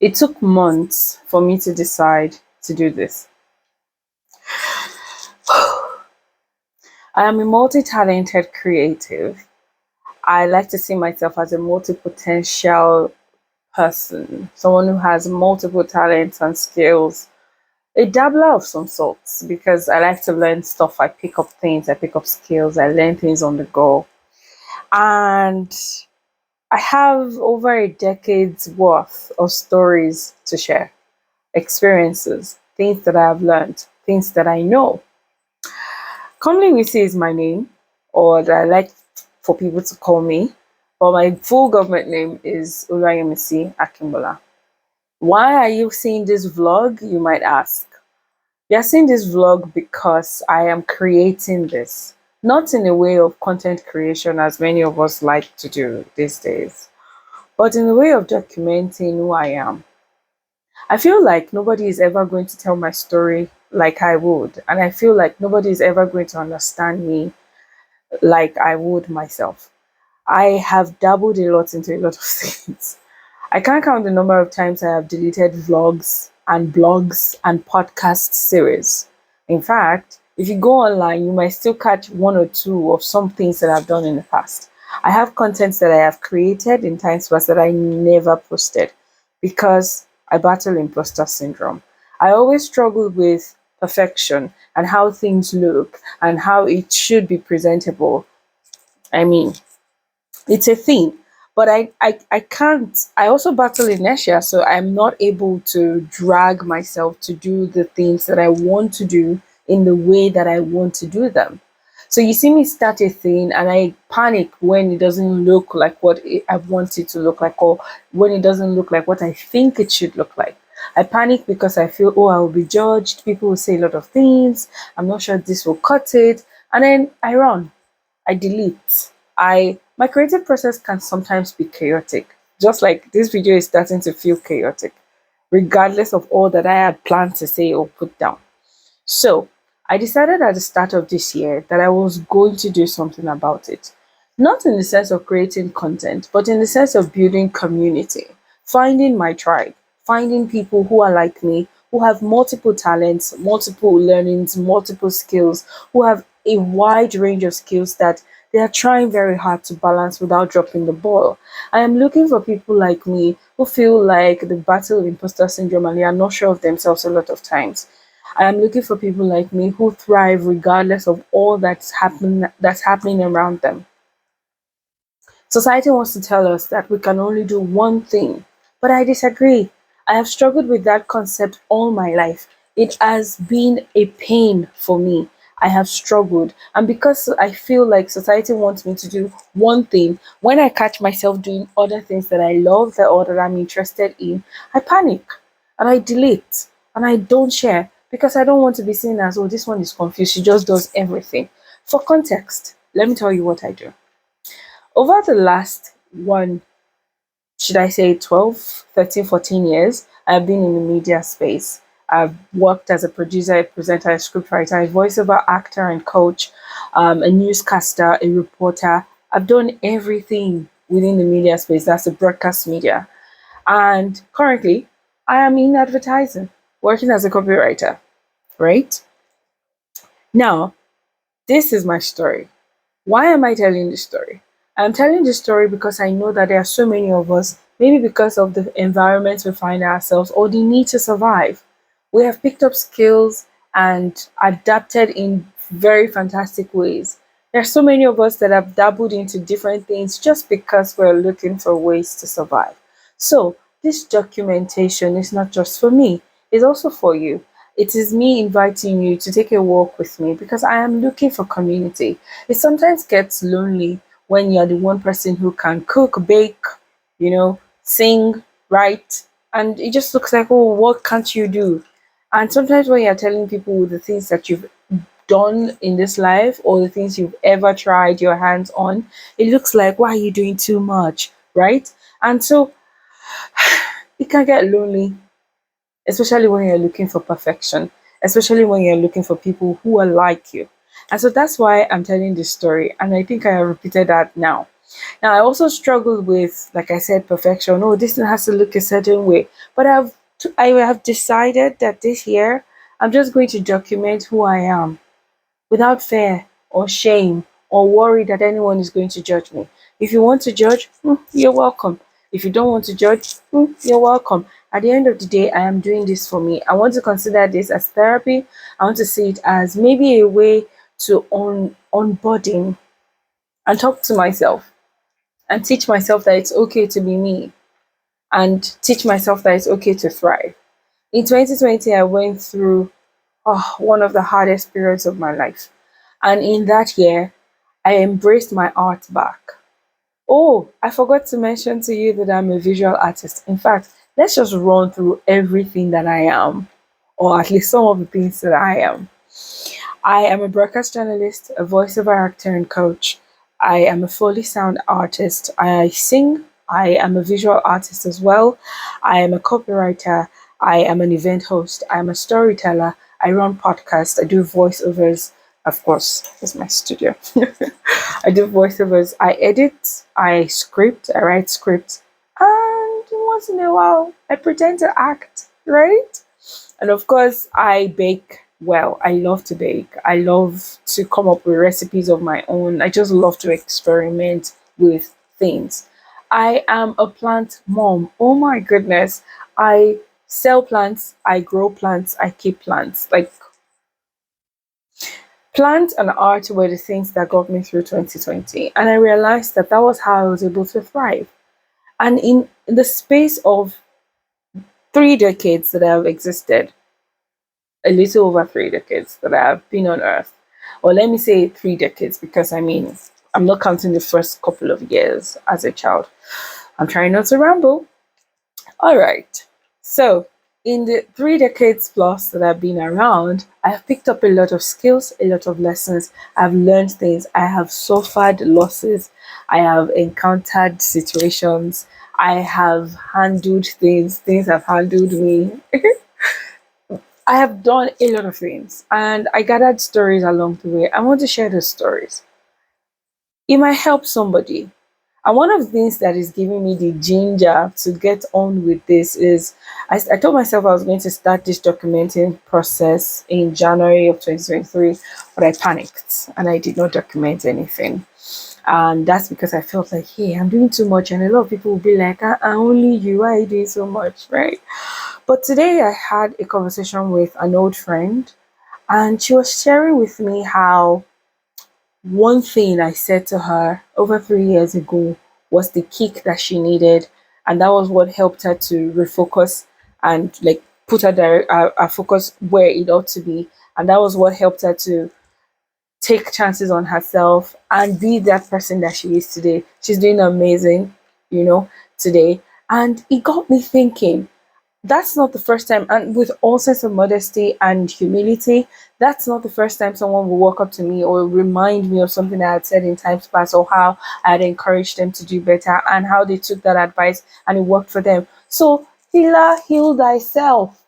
It took months for me to decide to do this. I am a multi talented creative. I like to see myself as a multi potential person, someone who has multiple talents and skills, a dabbler of some sorts, because I like to learn stuff. I pick up things, I pick up skills, I learn things on the go. And I have over a decade's worth of stories to share, experiences, things that I have learned, things that I know. Commonly, we say is my name, or that I like for people to call me, but my full government name is Olayemisi Akimbola. Why are you seeing this vlog, you might ask? You're seeing this vlog because I am creating this, not in a way of content creation as many of us like to do these days, but in a way of documenting who I am. I feel like nobody is ever going to tell my story like I would, and I feel like nobody is ever going to understand me like I would myself. I have dabbled a lot into a lot of things. I can't count the number of times I have deleted vlogs and blogs and podcast series. In fact, if you go online, you might still catch one or two of some things that I've done in the past. I have contents that I have created in times past that I never posted because I battle imposter syndrome. I always struggle with perfection and how things look and how it should be presentable. I mean, it's a thing, but I can't. I also battle inertia, so I'm not able to drag myself to do the things that I want to do in the way that I want to do them. So you see me start a thing and I panic when it doesn't look like I want it to look like, or when it doesn't look like what I think it should look like. I panic because I feel, oh, I will be judged, people will say a lot of things, I'm not sure this will cut it, and then I run. I delete. I My creative process can sometimes be chaotic. Just like this video is starting to feel chaotic, regardless of all that I had planned to say or put down. So I decided at the start of this year that I was going to do something about it. Not in the sense of creating content, but in the sense of building community, finding my tribe, finding people who are like me, who have multiple talents, multiple learnings, multiple skills, who have a wide range of skills that they are trying very hard to balance without dropping the ball. I am looking for people like me who feel like the battle of imposter syndrome and they are not sure of themselves a lot of times. I am looking for people like me who thrive regardless of all that's happening around them. Society wants to tell us that we can only do one thing, but I disagree. I have struggled with that concept all my life. It has been a pain for me. I have struggled, and because I feel like society wants me to do one thing, when I catch myself doing other things that I love or that I'm interested in, I panic and I delete and I don't share because I don't want to be seen as, oh, this one is confused. She just does everything. For context, let me tell you what I do. Over the last one, should I say 12, 13, 14 years, I've been in the media space. I've worked as a producer, a presenter, a scriptwriter, a voiceover actor and coach, a newscaster, a reporter. I've done everything within the media space. That's the broadcast media. And currently, I am in advertising, working as a copywriter, right? Now, this is my story. Why am I telling this story? I'm telling this story because I know that there are so many of us, maybe because of the environment we find ourselves or the need to survive. We have picked up skills and adapted in very fantastic ways. There are so many of us that have dabbled into different things just because we're looking for ways to survive. So, this documentation is not just for me, it's also for you. It is me inviting you to take a walk with me because I am looking for community. It sometimes gets lonely when you're the one person who can cook, bake, sing, write, and it just looks like, oh, what can't you do? And sometimes when you're telling people the things that you've done in this life or the things you've ever tried your hands on, it looks like, why are you doing too much? Right? And so it can get lonely, especially when you're looking for perfection, especially when you're looking for people who are like you. And so that's why I'm telling this story. And I think I have repeated that now. Now, I also struggle with, like I said, perfection. Oh, this thing has to look a certain way. But I have decided that this year I'm just going to document who I am without fear or shame or worry that anyone is going to judge me. If you want to judge, you're welcome. If you don't want to judge, you're welcome. At the end of the day, I am doing this for me. I want to consider this as therapy. I want to see it as maybe a way to onboarding and talk to myself and teach myself that it's okay to be me and teach myself that it's okay to thrive. In 2020, I went through one of the hardest periods of my life. And in that year, I embraced my art back. Oh, I forgot to mention to you that I'm a visual artist. In fact, let's just run through everything that I am, or at least some of the things that I am. I am a broadcast journalist, a voiceover actor and coach. I am a Foley sound artist. I sing. I am a visual artist as well. I am a copywriter. I am an event host. I am a storyteller. I run podcasts. I do voiceovers. Of course, it's my studio. I do voiceovers. I edit. I script. I write scripts. And once in a while, I pretend to act, right? And of course, I bake well. I love to bake. I love to come up with recipes of my own. I just love to experiment with things. I am a plant mom. Oh my goodness. I sell plants, I grow plants, I keep plants. Like, plant and art were the things that got me through 2020. And I realized that that was how I was able to thrive. And in the space of 3 decades that I have existed, a little over 3 decades that I have been on Earth. Or let me say 3 decades, because I mean, I'm not counting the first couple of years as a child. I'm trying not to ramble. All right. So, in the 3 decades plus that I've been around, I have picked up a lot of skills, a lot of lessons. I've learned things. I have suffered losses. I have encountered situations. I have handled things. Things have handled me. I have done a lot of things and I gathered stories along the way. I want to share those stories. It might help somebody. And one of the things that is giving me the ginger to get on with this is I told myself I was going to start this documenting process in January of 2023, but I panicked and I did not document anything. And that's because I felt like, hey, I'm doing too much. And a lot of people will be like, only you, why are you doing so much, right? But today I had a conversation with an old friend, and she was sharing with me how one thing I said to her over 3 years ago was the kick that she needed, and that was what helped her to refocus and like put her focus where it ought to be, and that was what helped her to take chances on herself and be that person that she is today. She's doing amazing, you know, today, and it got me thinking that's not the first time, and with all sense of modesty and humility, that's not the first time someone will walk up to me or remind me of something I had said in times past, or how I had encouraged them to do better and how they took that advice and it worked for them. So, healer, heal thyself.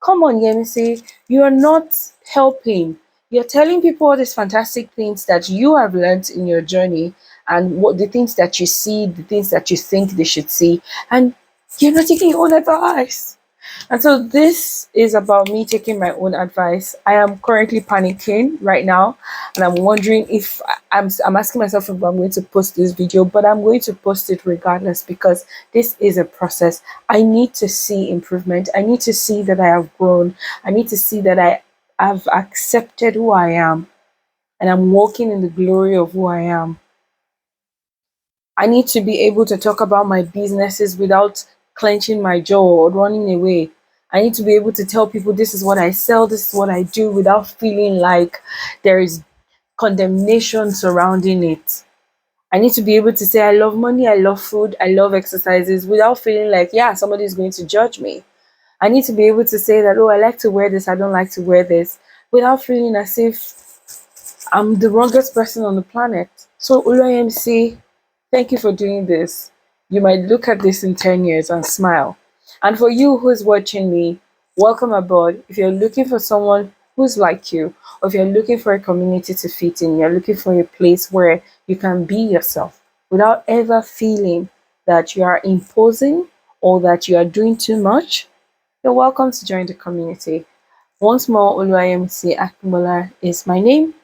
Come on, Yemisi, you are not helping. You're telling people all these fantastic things that you have learned in your journey, and what the things that you see, the things that you think they should see, and you're not taking your own advice. And so this is about me taking my own advice. I am currently panicking right now, and I'm wondering if I'm asking myself if I'm going to post this video, but I'm going to post it regardless because this is a process. I need to see improvement. I need to see that I have grown. I need to see that I have accepted who I am and I'm walking in the glory of who I am. I need to be able to talk about my businesses without clenching my jaw or running away. I need to be able to tell people this is what I sell, this is what I do without feeling like there is condemnation surrounding it. I need to be able to say I love money, I love food, I love exercises without feeling like, yeah, somebody is going to judge me. I need to be able to say that, oh, I like to wear this, I don't like to wear this, without feeling as if I'm the wrongest person on the planet. So, Oloyemsi, thank you for doing this. You might look at this in 10 years and smile. And for you who's watching me, welcome aboard. If you're looking for someone who's like you, or if you're looking for a community to fit in, you're looking for a place where you can be yourself without ever feeling that you are imposing or that you are doing too much, you're welcome to join the community. Once more, Oluwayemisi Akimola is my name,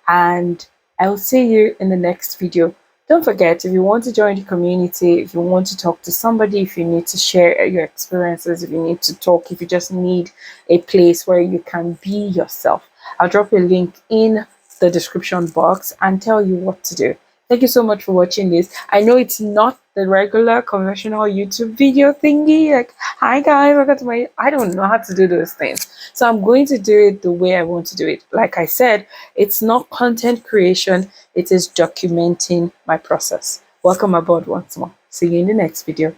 and I will see you in the next video. Don't forget, if you want to join the community, if you want to talk to somebody, if you need to share your experiences, if you need to talk, if you just need a place where you can be yourself, I'll drop a link in the description box and tell you what to do. Thank you so much for watching this. I know it's not the regular conventional YouTube video thingy, like, hi guys, welcome to my, I don't know how to do those things. So I'm going to do it the way I want to do it. Like I said, it's not content creation, it is documenting my process. Welcome aboard once more. See you in the next video.